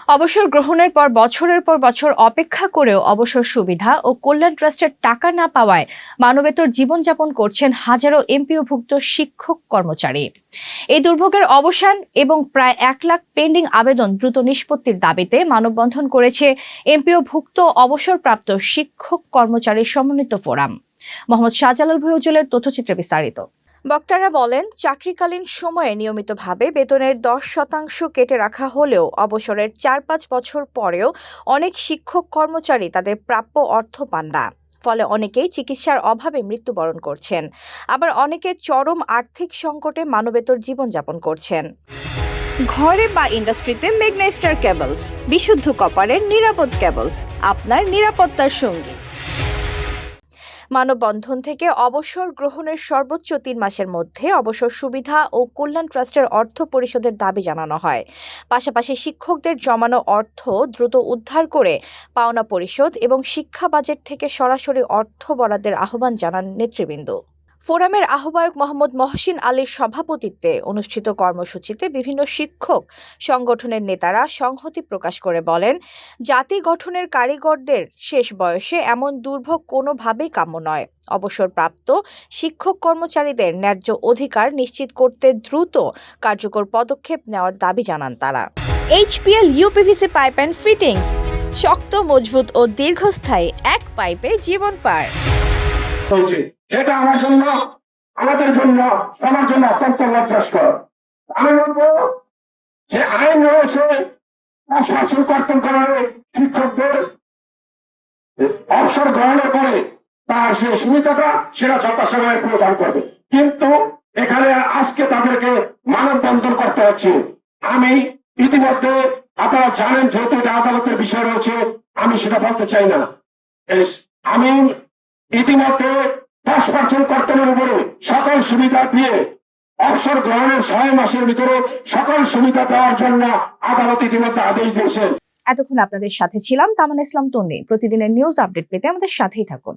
অবসর গ্রহণের পর বছরের পর বছর অপেক্ষা করেও অবসর সুবিধা ও কল্যাণ ট্রাস্টের টাকা না পাওয়ায় মানবেতর জীবনযাপন করছেন হাজারো এমপিওভুক্ত শিক্ষক কর্মচারী। এই দুর্ভোগের অবসান এবং প্রায় 1 লাখ পেন্ডিং আবেদন দ্রুত নিষ্পত্তির দাবিতে মানববন্ধন করেছে এমপিওভুক্ত অবসরপ্রাপ্ত শিক্ষক কর্মচারী সমন্বিত ফোরাম। মোহাম্মদ শাহজালাল ভুঁইয়ার তথ্যচিত্রে বিস্তারিত। বক্তারা বলেন, চাকরিকালীন সময়ে নিয়মিতভাবে বেতনের 10% কেটে রাখা হলেও অবসরের 4-5 বছর পরেও অনেক শিক্ষক কর্মচারী তাদের প্রাপ্য অর্থ পান না। ফলে অনেকেই চিকিৎসার অভাবে মৃত্যুবরণ করছেন, আবার অনেকে চরম আর্থিক সংকটে মানবেতর জীবনযাপন করছেন। ঘরে বা ইন্ডাস্ট্রিতে মেগনা স্টার কেবলস, বিশুদ্ধ কপারের নিরাপদ কেবলস, আপনার নিরাপত্তার সঙ্গী। মানববন্ধন থেকে অবসর গ্রহণের সর্বোচ্চ 3 মাসের মধ্যে অবসর সুবিধা ও কল্যাণ ট্রাস্টের অর্থ পরিশোধের দাবি জানানো হয়। পাশাপাশি শিক্ষকদের জমানো অর্থ দ্রুত উদ্ধার করে পাওনা পরিশোধ এবং শিক্ষা বাজেট থেকে সরাসরি অর্থ বরাদ্দের আহ্বান জানান নেতৃবৃন্দ। ফোরামের আহ্বায়ক মোহাম্মদ মহসিন আলীর সভাপতিত্বে অনুষ্ঠিত কর্মসূচিতে বিভিন্ন শিক্ষক সংগঠনের নেতারা সংহতি প্রকাশ করে বলেন, জাতি গঠনের কারিগরদের শেষ বয়সে এমন দুর্ভোগ কোনোভাবেই কাম্য নয়। অবসরপ্রাপ্ত শিক্ষক কর্মচারীদের ন্যায্য অধিকার নিশ্চিত করতে দ্রুত কার্যকর পদক্ষেপ নেওয়ার দাবি জানান তারা। HPL uPVC pipe and fittings, শক্ত, মজবুত ও দীর্ঘস্থায়ী, এক পাইপে জীবন পার। এটা আমার জন্য, আমাদের জন্য, সবার জন্য অত্যন্ত লজ্জাস্কর। আমি বলবো যে আইন রয়েছে, শাসন কর্তন করার শিক্ষকদের অবসর গ্রহণের পরে তার সে সুবিধাটা সেটা যথাসময়ে প্রদান করবে, কিন্তু এখানে আজকে তাদেরকে মানববন্ধন করতে হচ্ছে। আমি ইতিমধ্যে, আপনারা জানেন, যেহেতু এটা আদালতের বিষয় রয়েছে, আমি সেটা বলতে চাই না। আমি ইতিমধ্যে 10% কর্তনের উপরে সকল সুবিধা দিয়ে অবসর গ্রহণের 6 মাসের ভিতরে সকল সুবিধা দেওয়ার জন্য আদালত ইতিমধ্যে আদেশ দিয়েছেন। এতক্ষণ আপনাদের সাথে ছিলাম তামান্না ইসলাম তন্নি। প্রতিদিনের নিউজ আপডেট পেতে আমাদের সাথেই থাকুন।